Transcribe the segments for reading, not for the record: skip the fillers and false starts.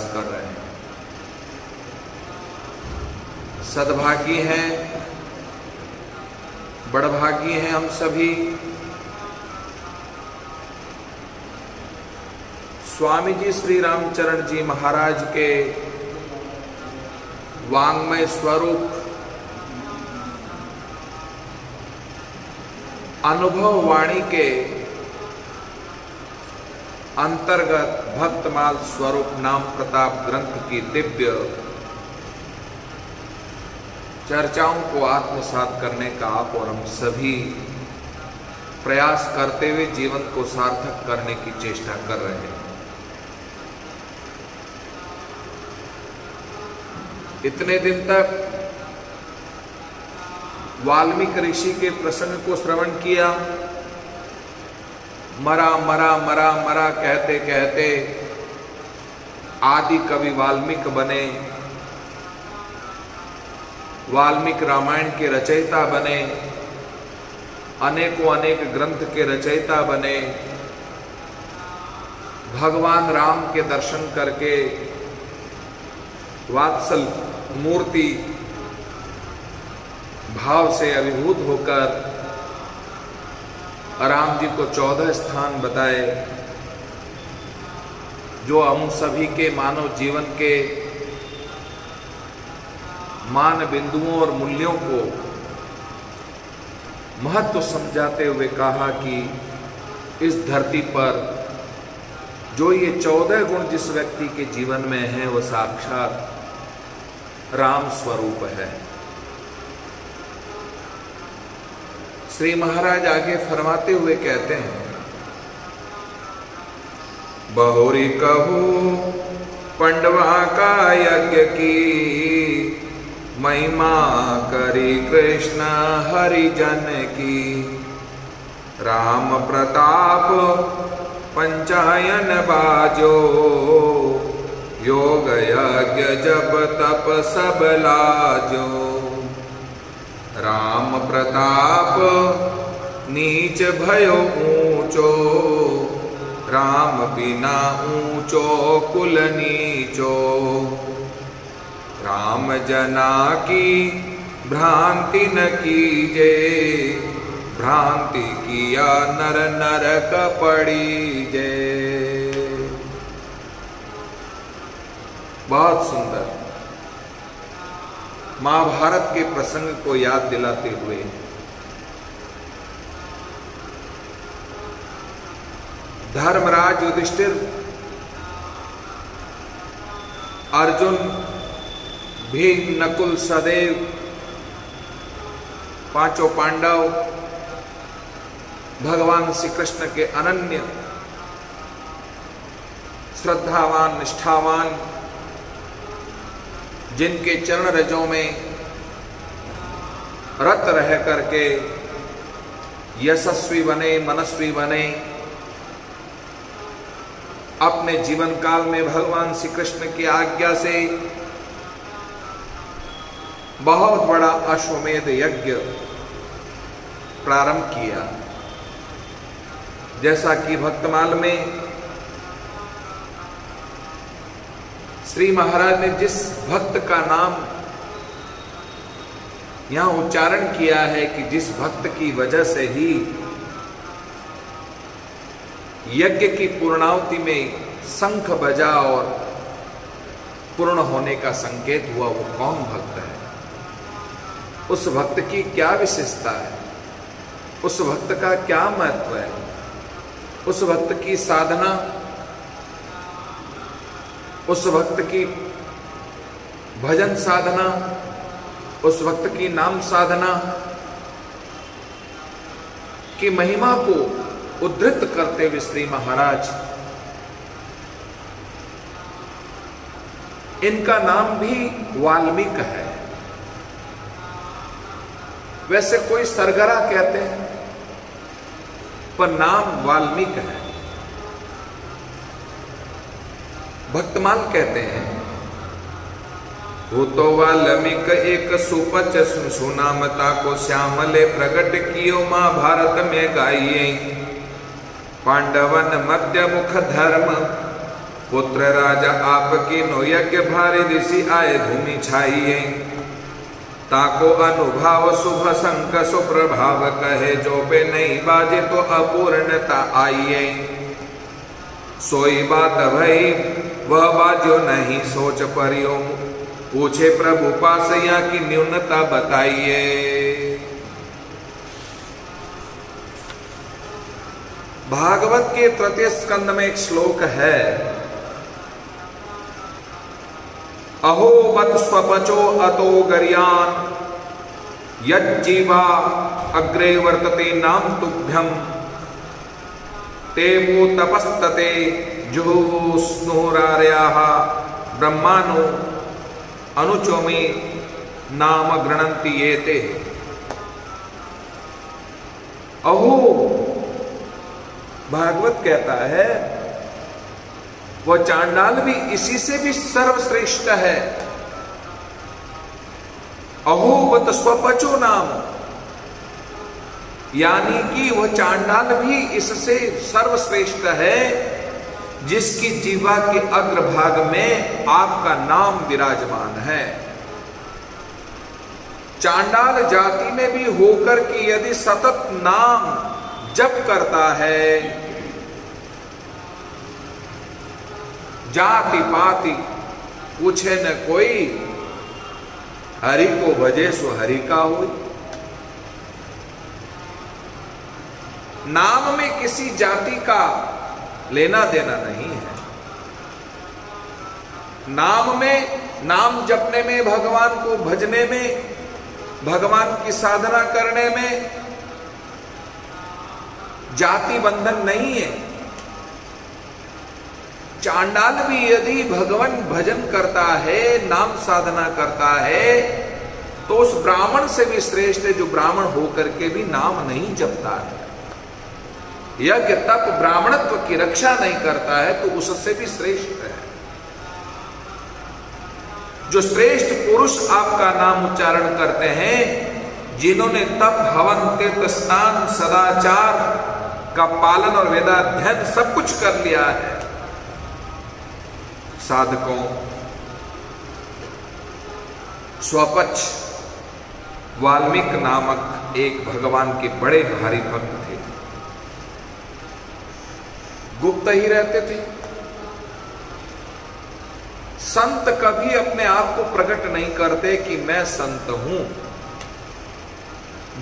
कर रहे हैं। सद्भागी हैं, बड़भागी हैं हम सभी। स्वामी जी श्री रामचरण जी महाराज के वांग्मय स्वरूप अनुभव वाणी के अंतर्गत भक्तमाल स्वरूप नाम प्रताप ग्रंथ की दिव्य चर्चाओं को आत्मसात करने का आप और हम सभी प्रयास करते हुए जीवन को सार्थक करने की चेष्टा कर रहे हैं। इतने दिन तक वाल्मीकि ऋषि के प्रसंग को श्रवण किया। मरा मरा मरा मरा कहते कहते आदि कवि वाल्मीकि बने, वाल्मीकि रामायण के रचयिता बने, अनेकों अनेक ग्रंथ के रचयिता बने। भगवान राम के दर्शन करके वात्सल मूर्ति भाव से अभिभूत होकर राम जी को 14 स्थान बताए, जो हम सभी के मानव जीवन के मान बिंदुओं और मूल्यों को महत्व समझाते हुए कहा कि इस धरती पर जो ये 14 गुण जिस व्यक्ति के जीवन में है वो साक्षात राम स्वरूप है। श्री महाराज आगे फरमाते हुए कहते हैं, बहुरी कहू पंडवा का यज्ञ की, महिमा करी कृष्ण हरिजन की। राम प्रताप पंचायन बाजो, योग यज्ञ जप तप सब लाजो। राम प्रताप नीच भयो ऊंचो, राम बिना ऊंचो कुल नीचो। राम जना की भ्रांति न कीजे, भ्रांति किया नर नरक पड़ीजे। बहुत सुंदर महाभारत के प्रसंग को याद दिलाते हुए धर्मराज युधिष्ठिर, अर्जुन, भीम, नकुल, सहदेव, पांचों पांडव भगवान श्री कृष्ण के अनन्य श्रद्धावान निष्ठावान, जिनके चरण रजों में रत रह करके यशस्वी बने, मनस्वी बने, अपने जीवन काल में भगवान श्री कृष्ण की आज्ञा से बहुत बड़ा अश्वमेध यज्ञ प्रारंभ किया। जैसा कि भक्तमाल में श्री महाराज ने जिस भक्त का नाम यहां उच्चारण किया है कि जिस भक्त की वजह से ही यज्ञ की पूर्णाहुति में शंख बजा और पूर्ण होने का संकेत हुआ, वो कौन भक्त है? उस भक्त की क्या विशेषता है? उस भक्त का क्या महत्व है? उस भक्त की साधना, उस भक्त की भजन साधना, उस भक्त की नाम साधना की महिमा को उद्धृत करते हुए श्री महाराज इनका नाम भी वाल्मीकि है। वैसे कोई सरगरा कहते हैं, पर नाम वाल्मीकि है। भक्तमाल कहते हैं, वो तो वाल्मीकि एक सुपच सुनामता को श्यामले प्रगट कियो महाभारत में गाइए। पांडवन मध्य मुख धर्म पुत्र राजा आपकी नो यज्ञ भारी दिशि आए भूमि छाइए, ताको अनुभाव शुभ संक सुप्रभाव कहे, जो पे नहीं बाजे तो अपूर्णता आइए। सोई बात भई वह बाजो नहीं सोच परियो, पूछे प्रभु पास या की न्यूनता बताइए। भागवत के तृतीय स्कंद में एक श्लोक है, अहो बत स्वपचो अतो गर्यान, यज्जीवा अग्रे वर्तते नाम तुभ्यम, ते वो तपस्तते जुहुस्नुरार्याः ब्रह्माणो अनुचोमी नाम गृणन्ति येते। अहो, भागवत कहता है वह चांडाल भी इसी से भी सर्वश्रेष्ठ है। अहोवत स्वपचो नाम, यानी कि वह चांडाल भी इससे सर्वश्रेष्ठ है जिसकी जीवा के अग्रभाग में आपका नाम विराजमान है। चांडाल जाति में भी होकर कि यदि सतत नाम जप करता है, जाति पाति पूछे न कोई, हरि को भजे सो हरि का होई। नाम में किसी जाति का लेना देना नहीं है। नाम में, नाम जपने में, भगवान को भजने में, भगवान की साधना करने में जाति बंधन नहीं है। चांडाल भी यदि भगवान भजन करता है, नाम साधना करता है, तो उस ब्राह्मण से भी श्रेष्ठ है जो ब्राह्मण होकर के भी नाम नहीं जपता है। यज्ञ तप ब्राह्मणत्व की रक्षा नहीं करता है तो उससे भी श्रेष्ठ है। जो श्रेष्ठ पुरुष आपका नाम उच्चारण करते हैं, जिन्होंने तप हवन तीर्थ स्नान सदाचार का पालन और वेदाध्ययन सब कुछ कर लिया है, साधकों, स्वपच वाल्मीकि नामक एक भगवान के बड़े भारी भक्त थे। गुप्त ही रहते थे। संत कभी अपने आप को प्रकट नहीं करते कि मैं संत हूं।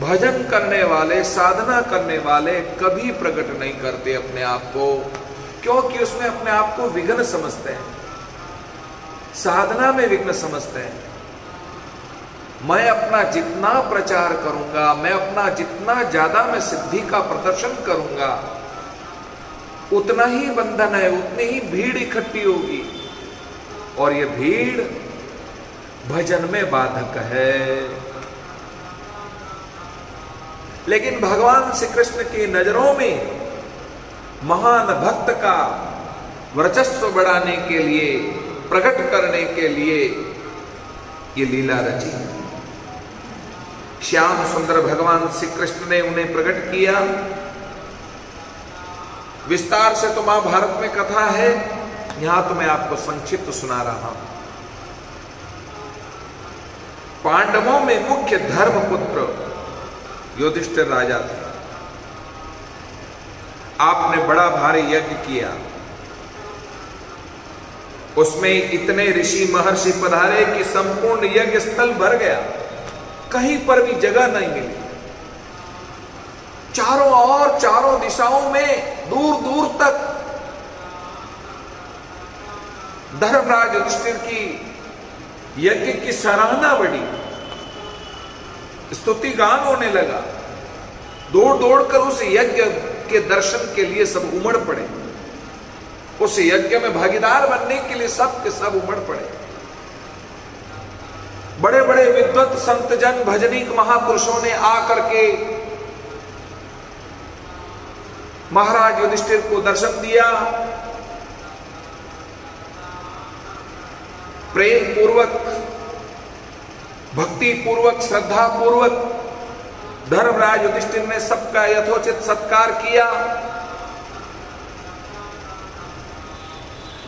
भजन करने वाले, साधना करने वाले कभी प्रकट नहीं करते अपने आप को, क्योंकि उसमें अपने आप को विघ्न समझते हैं, साधना में विघ्न समझते हैं। मैं अपना जितना प्रचार करूंगा, मैं अपना जितना ज्यादा मैं सिद्धि का प्रदर्शन करूंगा, उतना ही बंधन है, उतनी ही भीड़ इकट्ठी होगी और यह भीड़ भजन में बाधक है। लेकिन भगवान श्री कृष्ण की नजरों में महान भक्त का वर्चस्व बढ़ाने के लिए, प्रकट करने के लिए ये लीला रची। श्याम सुंदर भगवान श्री कृष्ण ने उन्हें प्रकट किया। विस्तार से तो महाभारत में कथा है, यहां तो मैं आपको संक्षिप्त सुना रहा हूं। पांडवों में मुख्य धर्मपुत्र युधिष्ठिर राजा थे। आपने बड़ा भारी यज्ञ किया, उसमें इतने ऋषि महर्षि पधारे कि संपूर्ण यज्ञ स्थल भर गया, कहीं पर भी जगह नहीं मिली। चारों ओर, चारों दिशाओं में दूर दूर तक धर्मराज युधिष्ठिर की यज्ञ की सराहना बढ़ी, स्तुति गान होने लगा। दौड़ दौड़ कर उस यज्ञ के दर्शन के लिए सब उमड़ पड़े, उस यज्ञ में भागीदार बनने के लिए सब के सब उमड़ पड़े। बड़े बड़े विद्वत संत जन, भजनीक महापुरुषों ने आकर के महाराज युधिष्ठिर को दर्शन दिया। प्रेम पूर्वक, भक्ति पूर्वक, श्रद्धा पूर्वक धर्मराज युधिष्ठिर ने सबका यथोचित सत्कार किया।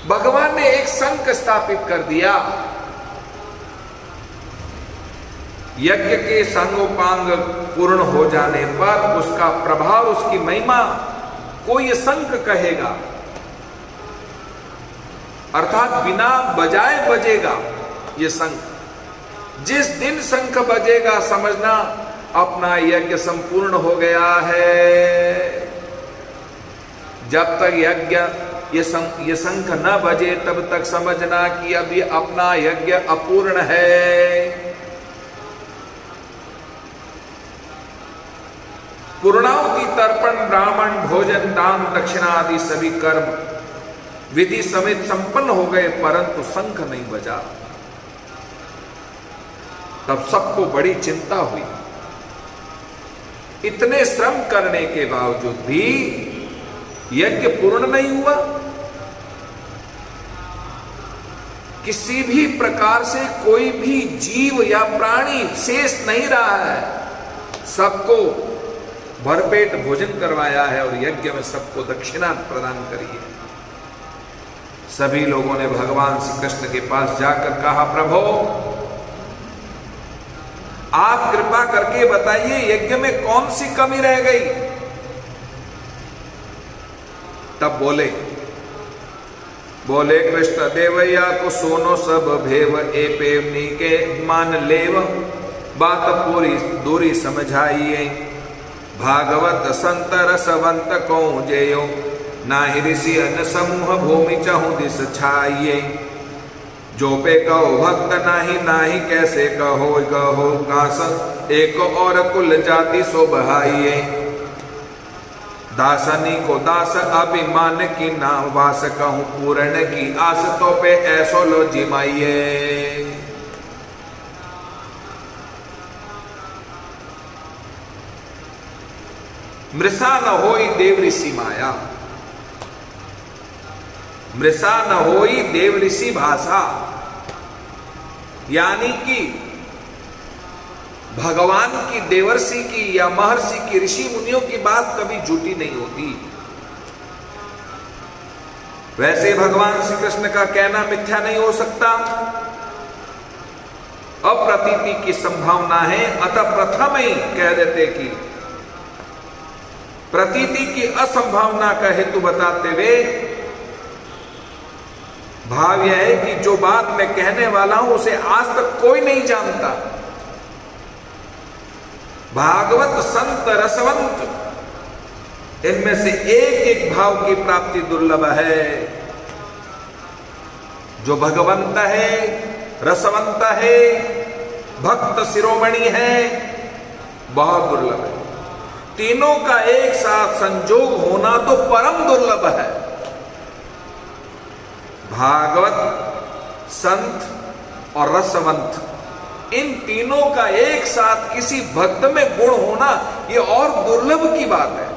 भगवान ने एक संक स्थापित कर दिया। यज्ञ के सांगोपांग पूर्ण हो जाने पर उसका प्रभाव, उसकी महिमा को ये शंख कहेगा, अर्थात बिना बजाए बजेगा ये शंख। जिस दिन शंख बजेगा समझना अपना यज्ञ संपूर्ण हो गया है। जब तक यज्ञ ये शंख न बजे तब तक समझना कि अभी अपना यज्ञ अपूर्ण है। पूर्णाहुति, तर्पण, ब्राह्मण, भोजन, दान, दक्षिणा आदि सभी कर्म विधि समेत संपन्न हो गए, परंतु शंख नहीं बजा। तब सबको बड़ी चिंता हुई। इतने श्रम करने के बावजूद भी यज्ञ पूर्ण नहीं हुआ। किसी भी प्रकार से कोई भी जीव या प्राणी शेष नहीं रहा है। सबको भरपेट भोजन करवाया है और यज्ञ में सबको दक्षिणा प्रदान करी है। सभी लोगों ने भगवान श्री कृष्ण के पास जाकर कहा, प्रभु आप कृपा करके बताइए यज्ञ में कौन सी कमी रह गई। तब बोले कृष्ण देवैया को सोनो सब भेव ए पेवनी के मान लेव, बात पूरी दूरी समझाइए। भागवत संत रसवंत को जेयो, नाहि ऋषि अन समूह भूमि चहु दिस छाइए। जो पे कहो भक्त नाही कैसे कहो कास, एक और कुल जाति सो बहाइए। दासनी को दास अभिमान की ना वास, कहूं पूर्ण की आस तो पे ऐसो लो जिमाइए। मृषा न होई देव ऋषि माया, मृषा न होई देव ऋषि भाषा। यानी कि भगवान की, देवर्षि की या महर्षि की, ऋषि मुनियों की बात कभी झूठी नहीं होती। वैसे भगवान श्री कृष्ण का कहना मिथ्या नहीं हो सकता। अप्रतीति की संभावना है, अतः प्रथम ही कह देते कि प्रतीति की असंभावना का हेतु बताते हुए भाव यह है कि जो बात मैं कहने वाला हूं उसे आज तक कोई नहीं जानता। भागवत, संत, रसवंत, इनमें से एक एक भाव की प्राप्ति दुर्लभ है। जो भगवंत है, रसवंत है, भक्त शिरोमणि है, बहुत दुर्लभ है। तीनों का एक साथ संजोग होना तो परम दुर्लभ है। भागवत, संत और रसवंत, इन तीनों का एक साथ किसी भक्त में गुण होना यह और दुर्लभ की बात है।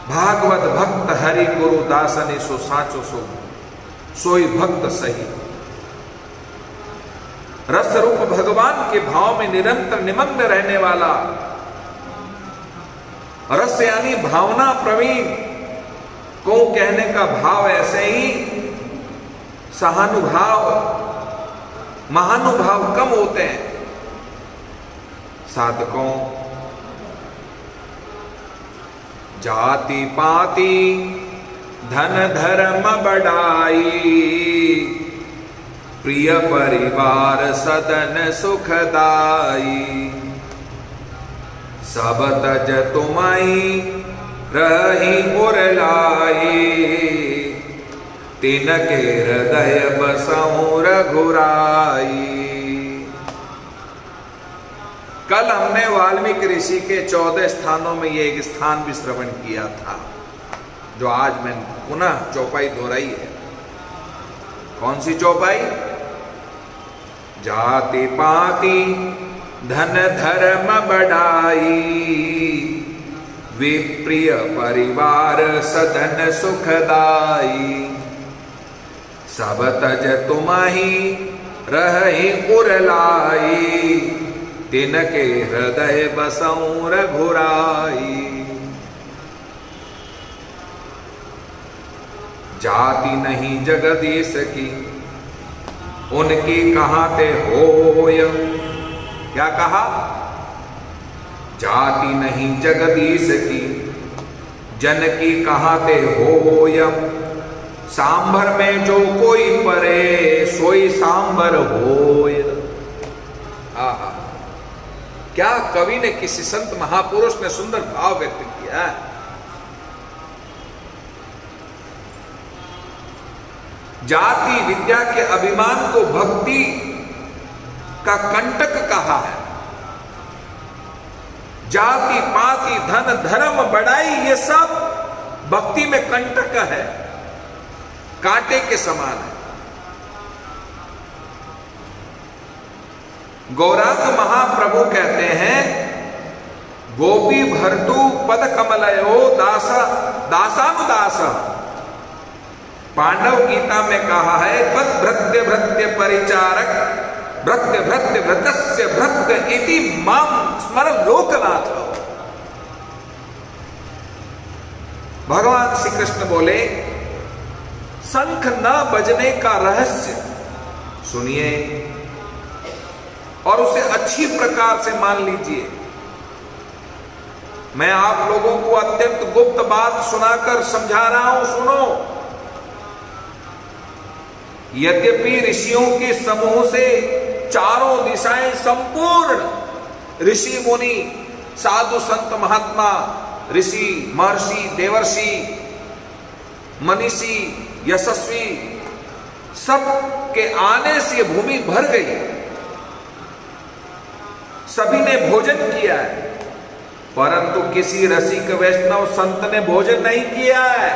भागवत भक्त हरि गुरु दासने सो साचो सोई भक्त सही। रस रूप भगवान के भाव में निरंतर निमग्न रहने वाला, रस यानी भावना प्रवीण को कहने का भाव ऐसे ही सहानुभाव, महानुभाव कम होते हैं। साधकों, जाति पाति धन धर्म बढ़ाई, प्रिय परिवार सदन सुखदाई। सब तज तुमई रही मुरलाई, तिनके हृदय बसऊं रघुराई। कल हमने वाल्मीकि ऋषि के 14 स्थानों में ये एक स्थान भी श्रवण किया था, जो आज मैं पुनः चौपाई दोहराई है। कौन सी चौपाई? जाति पाति धन धर्म बढ़ाई, विप्रिय परिवार सदन सुखदाई। सब तज तुमहि रहि उरलाई, तिनके हृदय बसऊं रघुराई। जाति नहीं जगदीश की, उनकी कहाँ ते होय। क्या कहा? जाति नहीं जगदीश की, जन की कहाँ ते होय। सांभर में जो कोई परे, सोई सांभर होय। आहा, क्या कवि ने, किसी संत महापुरुष ने सुंदर भाव व्यक्त किया है। जाति विद्या के अभिमान को भक्ति का कंटक कहा है। जाति पाति धन धर्म बढ़ाई, ये सब भक्ति में कंटक है, कांटे के समान है। गौरांग महाप्रभु कहते हैं, गोपी भर्तु पद कमलयो दासा दासानुदास। पांडव गीता में कहा है, तद भृत्य भृत्य परिचारक भृत्य भृत्य भृतस्य भृत्य इति माम स्मर लोकनाथ। भगवान श्री कृष्ण बोले, शंख न बजने का रहस्य सुनिए और उसे अच्छी प्रकार से मान लीजिए। मैं आप लोगों को अत्यंत गुप्त बात सुनाकर समझा रहा हूं, सुनो। यद्यपि ऋषियों के समूह से चारों दिशाएं संपूर्ण ऋषि मुनि साधु संत महात्मा, ऋषि महर्षि देवर्षि मनीषी यशस्वी, सब के आने से भूमि भर गई, सभी ने भोजन किया है, परंतु किसी रसिक वैष्णव संत ने भोजन नहीं किया है।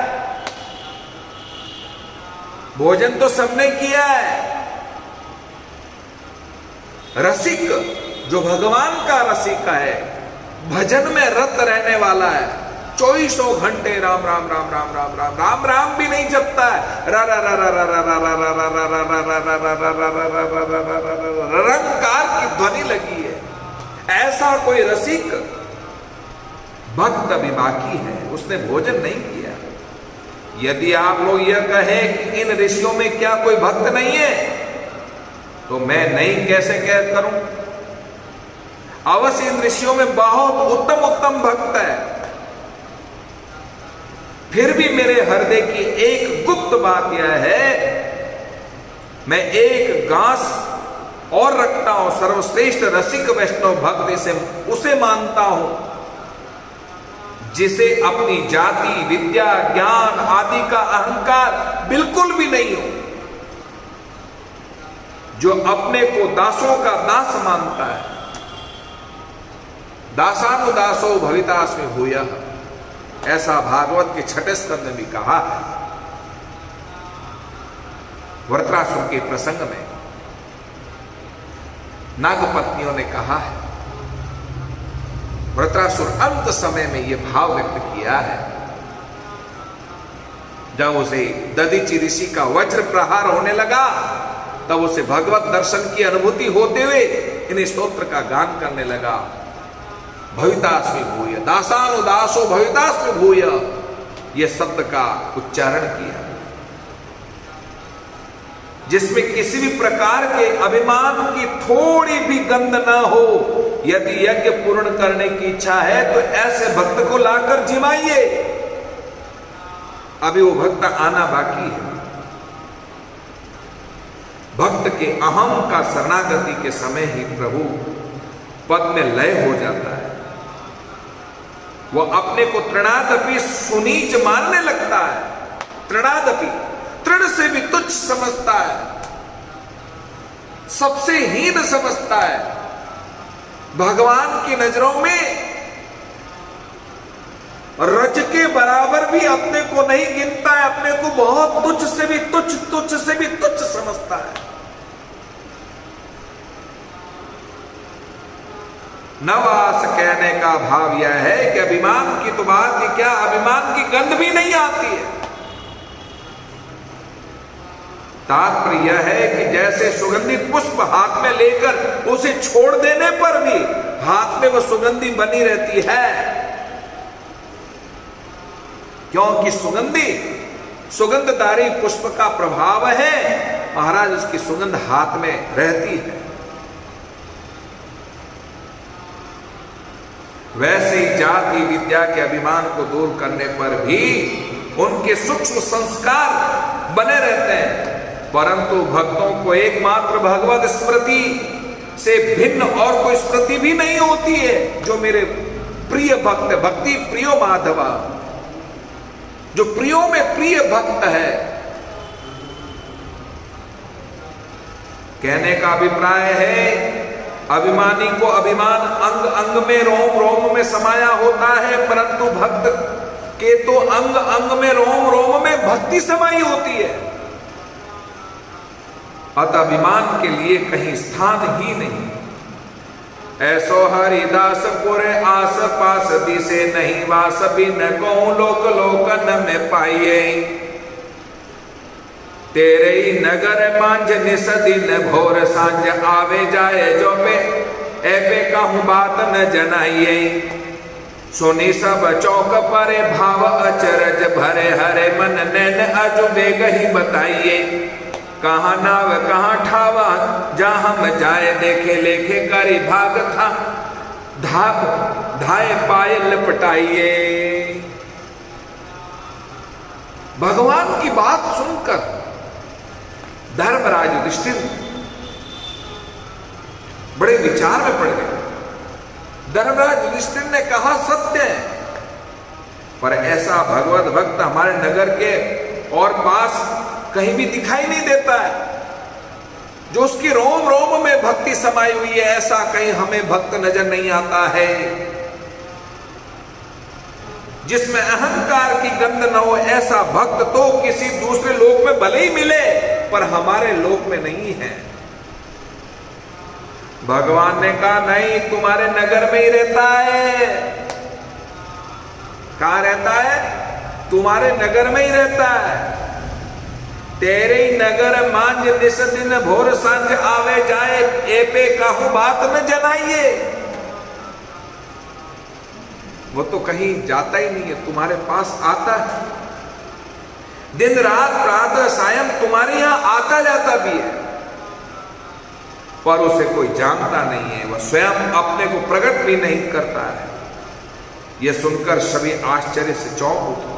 भोजन तो सबने किया है। रसिक जो भगवान का रसिक है, भजन में रत रहने वाला है, 24 घंटे राम राम राम राम राम राम राम राम भी नहीं जपता है, रंकार की ध्वनि लगी है, ऐसा कोई रसिक भक्त अभी बाकी है, उसने भोजन नहीं किया। यदि आप लोग यह कहें कि इन ऋषियों में क्या कोई भक्त नहीं है, तो मैं नहीं कैसे कह करूं। अवश्य इन ऋषियों में बहुत उत्तम उत्तम भक्त है। फिर भी मेरे हृदय की एक गुप्त बात यह है, मैं एक गांस और रखता हूं, सर्वश्रेष्ठ रसिक वैष्णव भक्त उसे मानता हूं जिसे अपनी जाति विद्या ज्ञान आदि का अहंकार बिल्कुल भी नहीं हो, जो अपने को दासों का दास मानता है। दासानुदासो भवितास्मि भूयः, ऐसा भागवत के 6 स्कंद में भी कहा है। वृत्रासुर के प्रसंग में नागपत्नियों ने कहा है, वृत्रासुर अंत समय में यह भाव व्यक्त किया है, जब उसे दधीचि ऋषि का वज्र प्रहार होने लगा, तब उसे भगवत दर्शन की अनुभूति होते हुए इन स्तोत्र का गान करने लगा। भवितास्मि भूय, दासानुदासो भवितास्मि भूय, यह शब्द का उच्चारण किया, जिसमें किसी भी प्रकार के अभिमान की थोड़ी भी गंध न हो। यदि यज्ञ पूर्ण करने की इच्छा है तो ऐसे भक्त को लाकर जिमाइए। अभी वो भक्त आना बाकी है। भक्त के अहम का शरणागति के समय ही प्रभु पद में लय हो जाता है। वह अपने को तृणादपि सुनीच मानने लगता है। तृणादपि, तृण से भी तुच्छ समझता है, सबसे हीन समझता है। भगवान की नजरों में रज के बराबर भी अपने को नहीं गिनता है, अपने को बहुत तुच्छ से भी तुच्छ, तुच्छ से भी तुच्छ समझता है। नवास कहने का भाव यह है कि अभिमान की तो बात ही क्या, अभिमान की गंध भी नहीं आती है। तात्पर्य यह है कि जैसे सुगंधित पुष्प हाथ में लेकर उसे छोड़ देने पर भी हाथ में वह सुगंधी बनी रहती है, क्योंकि सुगंधी सुगंधधारी पुष्प का प्रभाव है, महाराज उसकी सुगंध हाथ में रहती है। वैसे ही जाति विद्या के अभिमान को दूर करने पर भी उनके सूक्ष्म संस्कार बने रहते हैं, परंतु भक्तों को एकमात्र भगवत स्मृति से भिन्न और कोई स्मृति भी नहीं होती है। जो मेरे प्रिय भक्त, भक्ति प्रियो माधवा, जो प्रियो में प्रिय भक्त है, कहने का अभिप्राय है अभिमानी को अभिमान अंग अंग में, रोम रोम में समाया होता है, परंतु भक्त के तो अंग अंग में, रोम रोम में भक्ति समाई होती है। अतः अभिमान के लिए कहीं स्थान ही नहीं। ऐसो हरिदास पुरे आस पास दिसे नहीं, वास बिन को लोक लोकन में पाइये। तेरे ही नगर मांझ निस दिन भोर सांझ, आवे जाए जो पे ऐपे कहूं बात न जनाइए। सुनी सब चौक परे भाव अचरज भरे, हरे मन नैन अजुबे गही बताइए। कहाँ नाव कहाँ ठावा, जहाँ हम जाए देखे लेखे, करी भाग था धाप धाए पाए लपटाइए। भगवान की बात सुनकर धर्मराज युधिष्ठिर बड़े विचार में पड़ गए। धर्मराज युधिष्ठिर ने कहा सत्य है, पर ऐसा भगवत भक्त हमारे नगर के और पास कहीं भी दिखाई नहीं देता है। जो उसकी रोम रोम में भक्ति समाई हुई है, ऐसा कहीं हमें भक्त नजर नहीं आता है। जिसमें अहंकार की गंध न हो, ऐसा भक्त तो किसी दूसरे लोक में भले ही मिले, पर हमारे लोक में नहीं है। भगवान ने कहा नहीं, तुम्हारे नगर में ही रहता है। कहां रहता है? तुम्हारे नगर में ही रहता है। तेरे ही नगर मांझ निस दिन भोर सांझ, आवे जाए एपे कहूं बात न जनाइए। वो तो कहीं जाता ही नहीं है, तुम्हारे पास आता है। दिन रात प्रातः सायं तुम्हारे यहां आता जाता भी है, पर उसे कोई जानता नहीं है। वह स्वयं अपने को प्रकट भी नहीं करता है। यह सुनकर सभी आश्चर्य से चौंक उठे,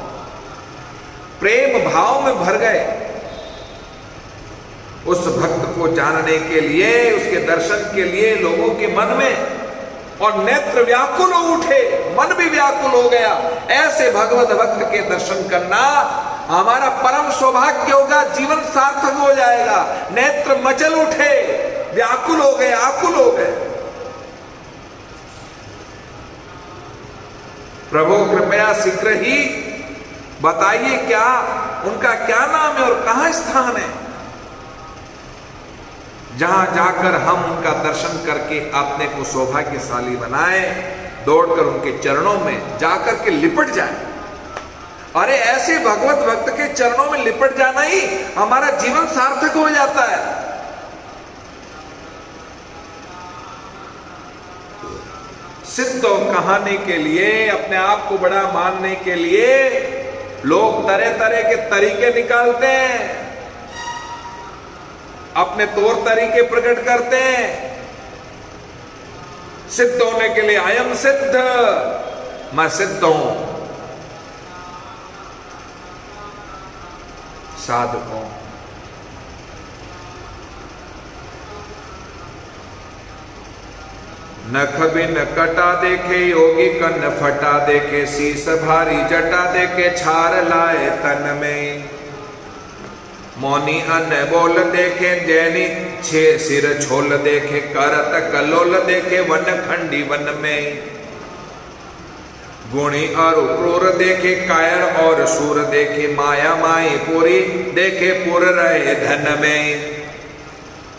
प्रेम भाव में भर गए। उस भक्त को जानने के लिए, उसके दर्शन के लिए लोगों के मन में और नेत्र व्याकुल हो उठे, मन भी व्याकुल हो गया। ऐसे भगवत भक्त के दर्शन करना हमारा परम सौभाग्य होगा, जीवन सार्थक हो जाएगा। नेत्र मचल उठे, व्याकुल हो गए, आकुल हो गए। प्रभु कृपया शीघ्र ही बताइए क्या उनका क्या नाम है और कहां स्थान है, जहां जाकर हम उनका दर्शन करके अपने को सौभाग्यशाली बनाए, दौड़कर उनके चरणों में जाकर के लिपट जाए। अरे ऐसे भगवत भक्त के चरणों में लिपट जाना ही हमारा जीवन सार्थक हो जाता है। सिद्ध कहानी के लिए, अपने आप को बड़ा मानने के लिए लोग तरह तरह के तरीके निकालते हैं, अपने तौर तरीके प्रकट करते हैं। सिद्ध होने के लिए अयम सिद्ध, मैं सिद्ध हूं। साधकों, नख बिन कटा देखे योगी, कन्न फटा देखे शीस भारी जटा देखे, छार लाए तन में। मौनी अन्न बोल देखे जैनी छे सिर छोल देखे, करत कलोल देखे वन खंडी वन में। गुणी और क्रूर देखे कायर और सूर देखे, माया माई पूरी देखे पुर रहे धन में।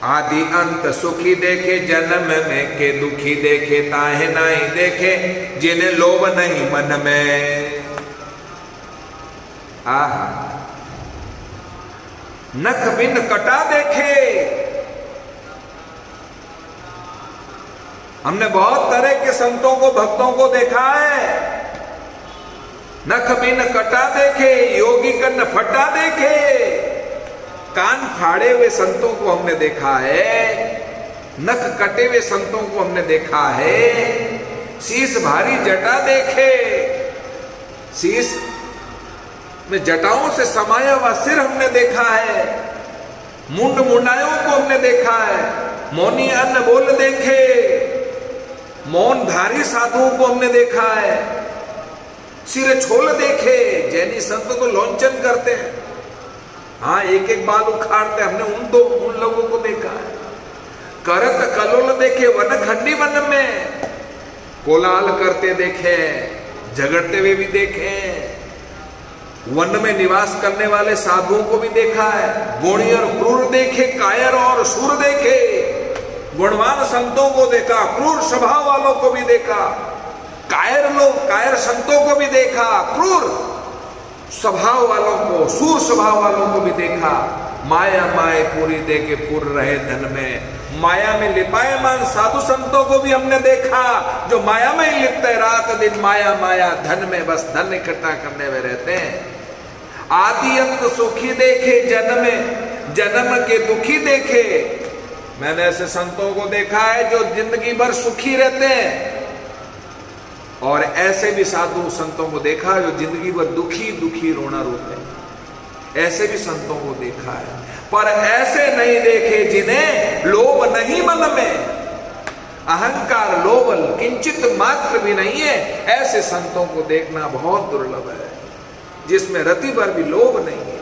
आदि अंत सुखी देखे जन्म में, के दुखी देखे ताहे नाई देखे, जिन्हें लोभ नहीं मन में। आहा, नख बिन कटा देखे। हमने बहुत तरह के संतों को, भक्तों को देखा है, नख बिन कटा देखे, योगी कन्न फटा देखे। कान फाड़े हुए संतों को हमने देखा है, नख कटे हुए संतों को हमने देखा है, शीश भारी जटा देखे, शीश में जटाओं से समाया हुआ सिर हमने देखा है, मुंड मुंडायों को हमने देखा है, मौनी अन्न बोल देखे, मौनधारी साधुओं को हमने देखा है, सिर छोल देखे। जैनी संत तो लौंचन करते हैं, हाँ एक एक बाल उखाड़ते, हमने उन लोगों को देखा है। करत कलोल देखे वन खंडी वन में, कोलाहल करते देखे, झगड़ते हुए भी देखे। वन में निवास करने वाले साधुओं को भी देखा है, गुणी और क्रूर देखे, कायर और शूर देखे। गुणवान संतों को देखा, क्रूर स्वभाव वालों को भी देखा, कायर संतों को भी देखा, क्रूर स्वभाव वालों को, शूर स्वभाव वालों को भी देखा। माया माए पूरी दे के पूर रहे धन में, माया में लिपायमान साधु संतों को भी हमने देखा, जो माया में ही लिपते रात दिन, माया माया धन में बस धन इकट्ठा करने में रहते हैं। आदि अंत सुखी देखे, जन्म के दुखी देखे। मैंने ऐसे संतों को देखा है जो जिंदगी भर सुखी रहते हैं, और ऐसे भी साधु संतों को देखा जो जिंदगी भर दुखी दुखी रोना रोते हैं। ऐसे भी संतों को देखा है, पर ऐसे नहीं देखे जिन्हें लोभ नहीं मन में, अहंकार लोभ किंचित मात्र भी नहीं है। ऐसे संतों को देखना बहुत दुर्लभ है, जिसमें रति भर भी लोभ नहीं है,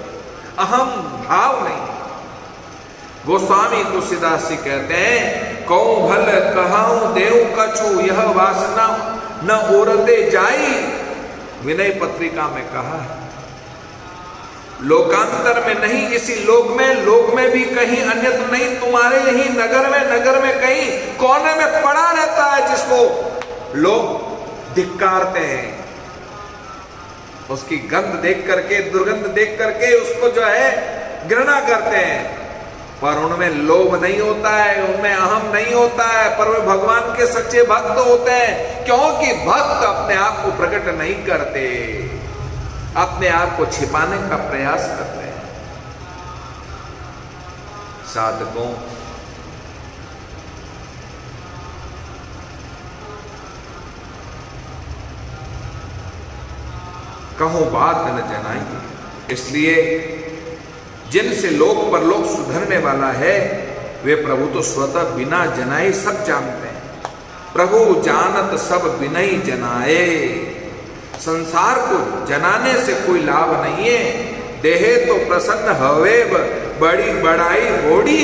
अहम भाव नहीं है। गोस्वामी तुलसीदास जी कहते हैं, कौ भल कहाऊं देव कछु, यह वासना न ओरते जाई। विनय पत्रिका में कहा है, लोकांतर में नहीं, इसी लोक में भी कहीं अन्यत्र नहीं, तुम्हारे यही नगर में कहीं कोने में पड़ा रहता है, जिसको लोग धिक्कारते हैं। उसकी गंध देख करके, दुर्गंध देख करके उसको जो है घृणा करते हैं, पर उनमें लोभ नहीं होता है, उनमें अहम नहीं होता है, पर वे भगवान के सच्चे भक्त होते हैं। क्योंकि भक्त अपने आप को प्रकट नहीं करते, अपने आप को छिपाने का प्रयास करते हैं। साधकों, कहो बात न जनाइए। इसलिए जिनसे लोक परलोक सुधरने वाला है, वे प्रभु तो स्वतः बिना जनाए सब जानते हैं। प्रभु जानत सब बिनई जनाए। संसार को जनाने से कोई लाभ नहीं है। देहे तो प्रसन्न हवे, बड़ी बड़ाई बोड़ी,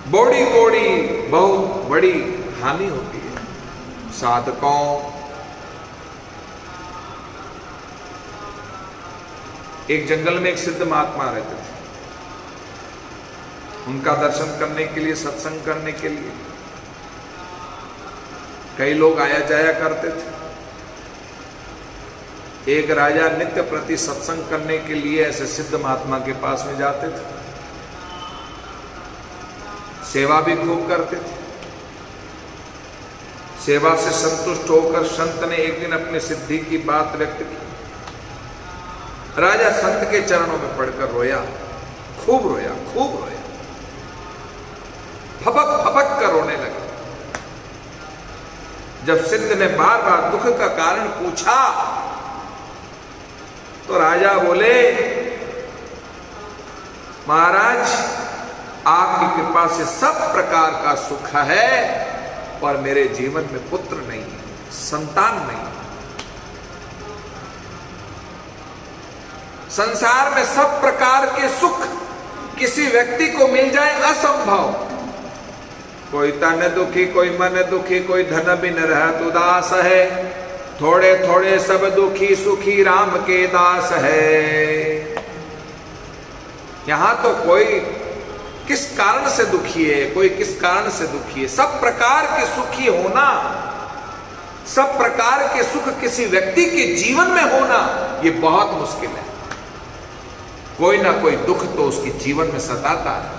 बोड़ी बोड़ी बहुत बड़ी हानि होती है। साधकों, एक जंगल में एक सिद्ध महात्मा रहते थे। उनका दर्शन करने के लिए, सत्संग करने के लिए कई लोग आया जाया करते थे। एक राजा नित्य प्रति सत्संग करने के लिए ऐसे सिद्ध महात्मा के पास में जाते थे, सेवा भी खूब करते थे। सेवा से संतुष्ट होकर संत ने एक दिन अपनी सिद्धि की बात व्यक्त की। राजा संत के चरणों में पड़कर रोया, खूब रोया, खूब रोया, फपक फपक कर रोने लगा। जब सिद्ध ने बार बार दुख का कारण पूछा तो राजा बोले, महाराज आपकी कृपा से सब प्रकार का सुख है, पर मेरे जीवन में पुत्र नहीं है, संतान नहीं है। संसार में सब प्रकार के सुख किसी व्यक्ति को मिल जाए असंभव। कोई तन दुखी, कोई मन दुखी, कोई धन बिन रहत उदास है। थोड़े थोड़े सब दुखी, सुखी राम के दास है। यहां तो कोई किस कारण से दुखी है, कोई किस कारण से दुखी है। सब प्रकार के सुखी होना, सब प्रकार के सुख किसी व्यक्ति के जीवन में होना, यह बहुत मुश्किल है। कोई ना कोई दुख तो उसके जीवन में सताता है।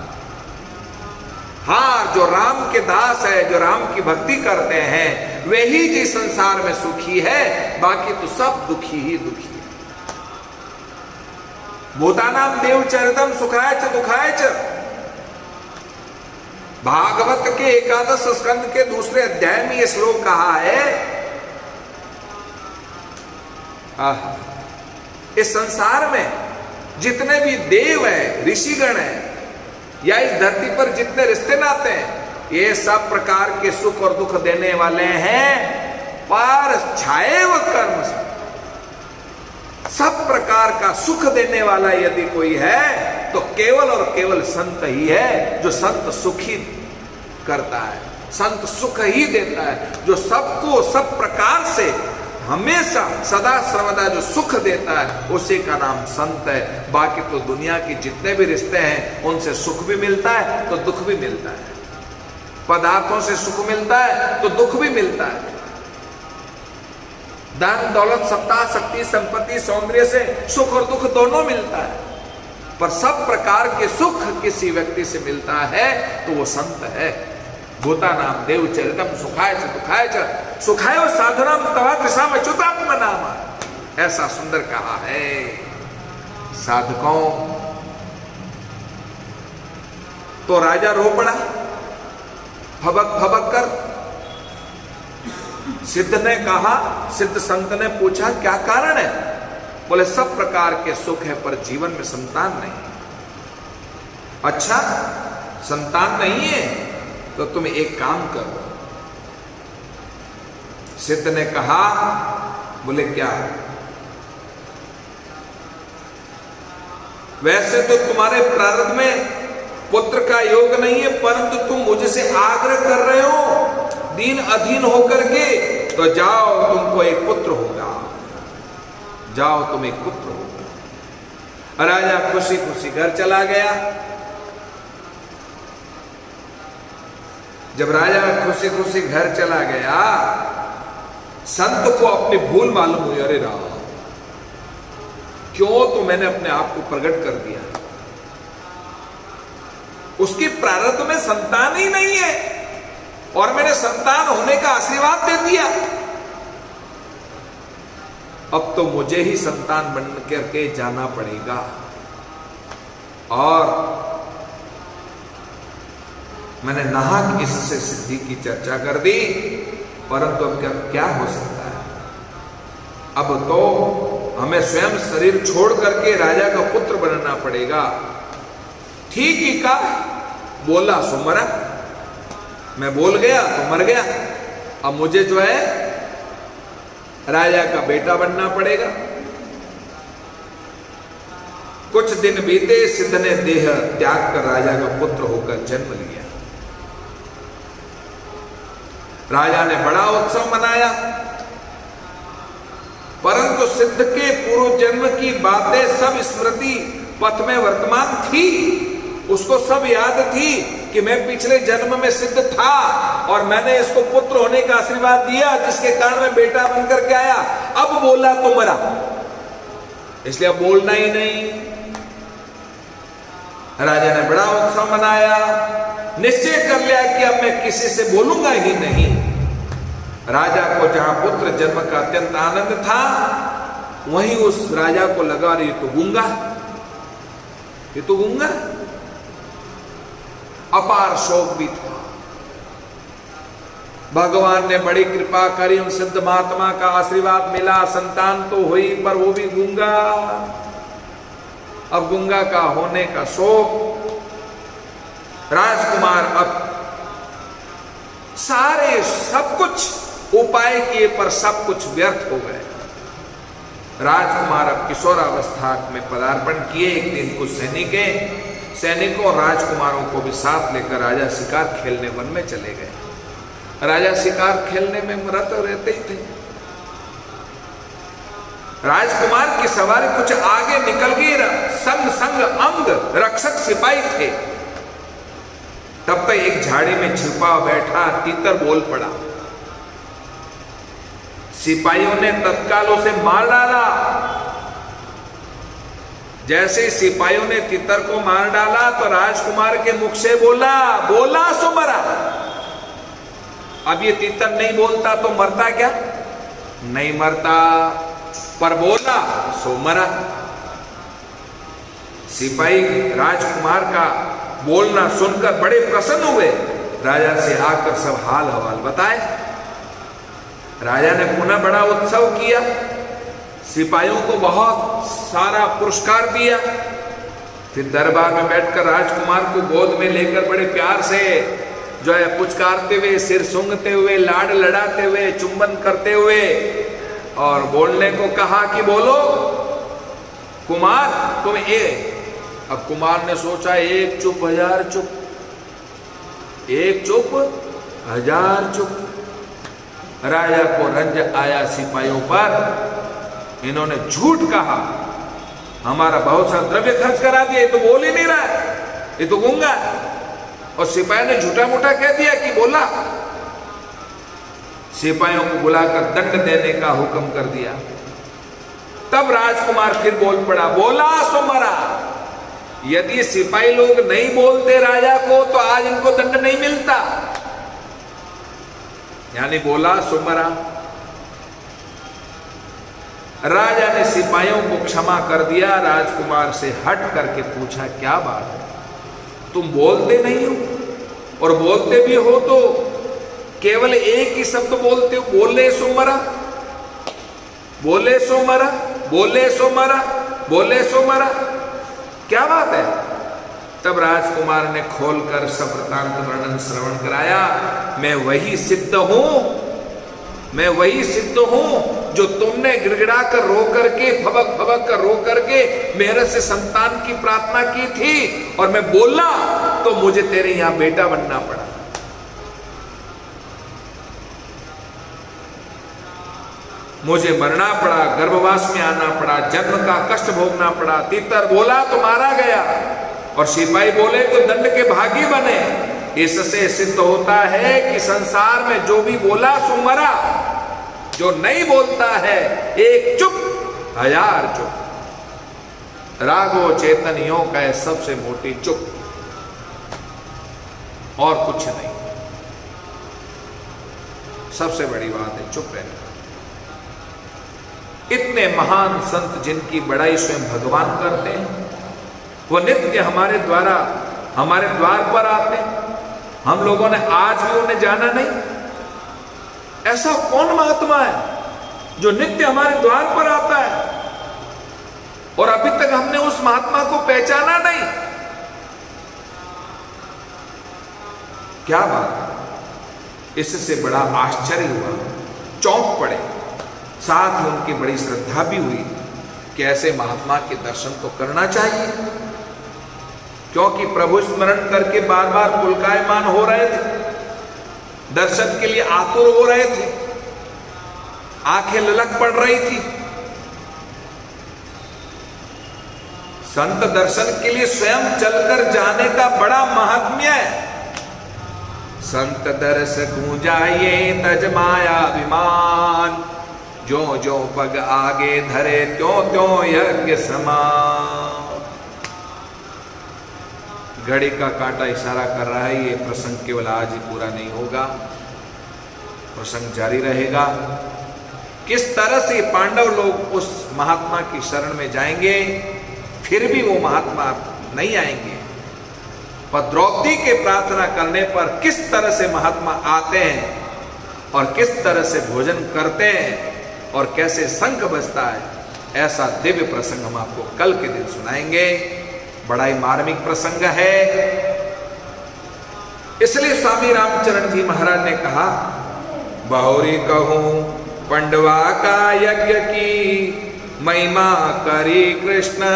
हाँ, जो राम के दास है, जो राम की भक्ति करते हैं, वही जी संसार में सुखी है, बाकी तो सब दुखी ही दुखी है। भूतानाम देव चरितम सुखाय च दुखाय च, भागवत के 11 स्कंद के दूसरे अध्याय में यह श्लोक कहा है। इस संसार में जितने भी देव हैं, ऋषिगण हैं, या इस धरती पर जितने रिश्ते नाते हैं, ये सब प्रकार के सुख और दुख देने वाले हैं, पर छाए व कर्म से। सब प्रकार का सुख देने वाला यदि कोई है तो केवल और केवल संत ही है, जो संत सुखी करता है, संत सुख ही देता है, जो सबको सब प्रकार से हमेशा सदा सर्वदा जो सुख देता है, उसी का नाम संत है। बाकी तो दुनिया की जितने भी रिश्ते हैं, उनसे सुख भी मिलता है तो दुख भी मिलता है, पदार्थों से सुख मिलता है तो दुख भी मिलता है, धन दौलत सत्ता शक्ति संपत्ति सौंदर्य से सुख और दुख दोनों मिलता है, पर सब प्रकार के सुख किसी व्यक्ति से मिलता है तो वो संत है। भूतानाम देव चरितम सुखाय च दुखाय च, सुखाय साधनम तवादृशाम अच्युतात्म नामा, ऐसा सुंदर कहा है। साधकों, तो राजा रो पड़ा फबक फबक कर। सिद्ध ने कहा, सिद्ध संत ने पूछा क्या कारण है? बोले सब प्रकार के सुख है पर जीवन में संतान नहीं है। अच्छा, संतान नहीं है तो तुम एक काम करो। सिद्ध ने कहा, बोले क्या? वैसे तो तुम्हारे प्रारब्ध में पुत्र का योग नहीं है, परंतु तुम मुझसे आग्रह कर रहे हो दीन अधीन होकर के, तो जाओ तुमको एक पुत्र होगा, जाओ तुम एक पुत्र होगा। राजा खुशी खुशी घर चला गया। जब राजा खुशी खुशी घर चला गया, संत को अपनी भूल मालूम हुई। अरे राम, क्यों तो मैंने अपने आप को प्रकट कर दिया। उसकी प्रारब्ध में संतान ही नहीं है और मैंने संतान होने का आशीर्वाद दे दिया। अब तो मुझे ही संतान बन करके जाना पड़ेगा। और मैंने नाहक इससे सिद्धि की चर्चा कर दी, परंतु अब क्या हो सकता है? अब तो हमें स्वयं शरीर छोड़ करके राजा का पुत्र बनना पड़ेगा। ठीक ही का बोला सो मरा, मैं बोल गया तो मर गया। अब मुझे जो है राजा का बेटा बनना पड़ेगा। कुछ दिन बीते, सिद्ध ने देह त्याग कर राजा का पुत्र होकर जन्म लिया। राजा ने बड़ा उत्सव मनाया, परंतु सिद्ध के पूर्व जन्म की बातें सब स्मृति पथ में वर्तमान थी। उसको सब याद थी कि मैं पिछले जन्म में सिद्ध था और मैंने इसको पुत्र होने का आशीर्वाद दिया, जिसके कारण मैं बेटा बनकर के आया। अब बोला तो मरा, इसलिए अब बोलना ही नहीं। राजा ने बड़ा उत्सव मनाया, निश्चय कर लिया कि अब मैं किसी से बोलूंगा ही नहीं। राजा को जहां पुत्र जन्म का अत्यंत आनंद था, वहीं उस राजा को लगा ये तो गूंगा, ये तो गूंगा। अपार शोक भी था। भगवान ने बड़ी कृपा करी, उन सिद्ध महात्मा का आशीर्वाद मिला, संतान तो हुई पर वो भी गूंगा। अब गूंगा का होने का शोक। राजकुमार अब सारे सब कुछ उपाय किए पर सब कुछ व्यर्थ हो गए। राजकुमार अब किशोरावस्था में पदार्पण किए। एक दिन कुछ सैनिकों और राजकुमारों को भी साथ लेकर राजा शिकार खेलने वन में चले गए। राजा शिकार खेलने में रत रहते ही थे। राजकुमार की सवारी कुछ आगे निकल गई, संग संग अंग रक्षक सिपाही थे। तब तक एक झाड़ी में छिपा बैठा तीतर बोल पड़ा। सिपाहियों ने तत्काल उसे मार डाला। जैसे सिपाहियों ने तीतर को मार डाला तो राजकुमार के मुख से बोला सो मरा। अब ये तीतर नहीं बोलता तो मरता क्या? नहीं मरता, पर बोला सो मरा। सिपाही राजकुमार का बोलना सुनकर बड़े प्रसन्न हुए, राजा से आकर सब हाल हवाल बताए। राजा ने पुनः बड़ा उत्सव किया, सिपाहियों को बहुत सारा पुरस्कार दिया। फिर दरबार में बैठकर राजकुमार को गोद में लेकर बड़े प्यार से जो है पुचकारते हुए, सिर सूंघते हुए, लाड लड़ाते हुए, चुंबन करते हुए और बोलने को कहा कि बोलो कुमार तुम अब कुमार ने सोचा, एक चुप हजार चुप, एक चुप हजार चुप। राजा को रंज आया सिपाहियों पर, इन्होंने झूठ कहा, हमारा बहुत सारा द्रव्य खर्च करा दिया, ये तो बोल ही नहीं रहा है, ये तो गूंगा है। और सिपाही ने झूठा मूठा कह दिया कि बोला। सिपाहियों को बुलाकर दंड देने का हुक्म कर दिया। तब राजकुमार फिर बोल पड़ा, बोला सो मरा। यदि सिपाही लोग नहीं बोलते राजा को तो आज इनको दंड नहीं मिलता, यानी बोला सो मरा। राजा ने सिपाहियों को क्षमा कर दिया। राजकुमार से हट करके पूछा, क्या बात है, तुम बोलते नहीं हो, और बोलते भी हो तो केवल एक ही शब्द बोलते हो, बोले सो मरा, बोले सो मरा, बोले सो मरा, बोले सो मरा, क्या बात है? तब राजकुमार ने खोलकर सब वृतांत वर्णन श्रवण कराया। मैं वही सिद्ध हूं, मैं वही सिद्ध हूं जो तुमने गिड़गिड़ा कर रो करके, फबक फबक कर रो करके मेरे से संतान की प्रार्थना की थी, और मैं बोला तो मुझे तेरे यहां बेटा बनना पड़ा। मुझे मरना पड़ा, गर्भवास में आना पड़ा, जन्म का कष्ट भोगना पड़ा। तीतर बोला तो मारा गया, और सिपाही बोले तो दंड के भागी बने। इससे सिद्ध होता है कि संसार में जो भी बोला सो मरा, जो नहीं बोलता है एक चुप हजार चुप। राघव चेतन यो का सबसे मोटी चुप, और कुछ नहीं, सबसे बड़ी बात है चुप रहना। इतने महान संत जिनकी बड़ाई स्वयं भगवान करते हैं, वो नित्य हमारे द्वार पर आते हैं। हम लोगों ने आज भी उन्हें जाना नहीं। ऐसा कौन महात्मा है जो नित्य हमारे द्वार पर आता है और अभी तक हमने उस महात्मा को पहचाना नहीं? क्या बात है, इससे बड़ा आश्चर्य हुआ, चौंक पड़े। साथ ही उनकी बड़ी श्रद्धा भी हुई कि ऐसे महात्मा के दर्शन तो करना चाहिए, क्योंकि प्रभु स्मरण करके बार बार पुलकायमान हो रहे थे, दर्शन के लिए आतुर हो रहे थे, आंखें ललक पड़ रही थी। संत दर्शन के लिए स्वयं चलकर जाने का बड़ा महात्म्य है। संत दर्श गूंजाए तज माया विमान, जो जो पग आगे धरे त्यों त्यों यज्ञ समान। घड़ी का कांटा इशारा कर रहा है, ये प्रसंग केवल आज ही पूरा नहीं होगा, प्रसंग जारी रहेगा। किस तरह से पांडव लोग उस महात्मा की शरण में जाएंगे, फिर भी वो महात्मा नहीं आएंगे, पर द्रौपदी के प्रार्थना करने पर किस तरह से महात्मा आते हैं और किस तरह से भोजन करते हैं और कैसे शंख बजता है, ऐसा दिव्य प्रसंग हम आपको कल के दिन सुनाएंगे। बड़ा ही मार्मिक प्रसंग है। इसलिए स्वामी रामचरण जी महाराज ने कहा, बहुरी कहूं पंडवा का यज्ञ की, महिमा करी कृष्ण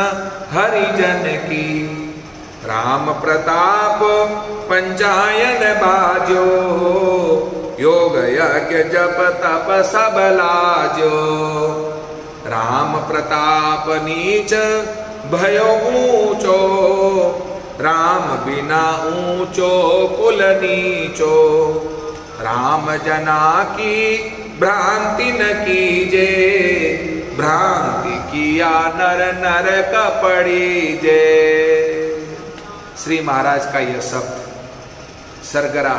हरिजन की। राम प्रताप पंचायन बाजो, योग यज्ञ जप तप सब लाजो। राम प्रताप नीच भयो ऊंचो, राम बिना ऊंचो कुल नीचो। राम जना की भ्रांति न कीजे, भ्रांति किया नर नर कपड़ीजे। श्री महाराज का यह शब्द सरगरा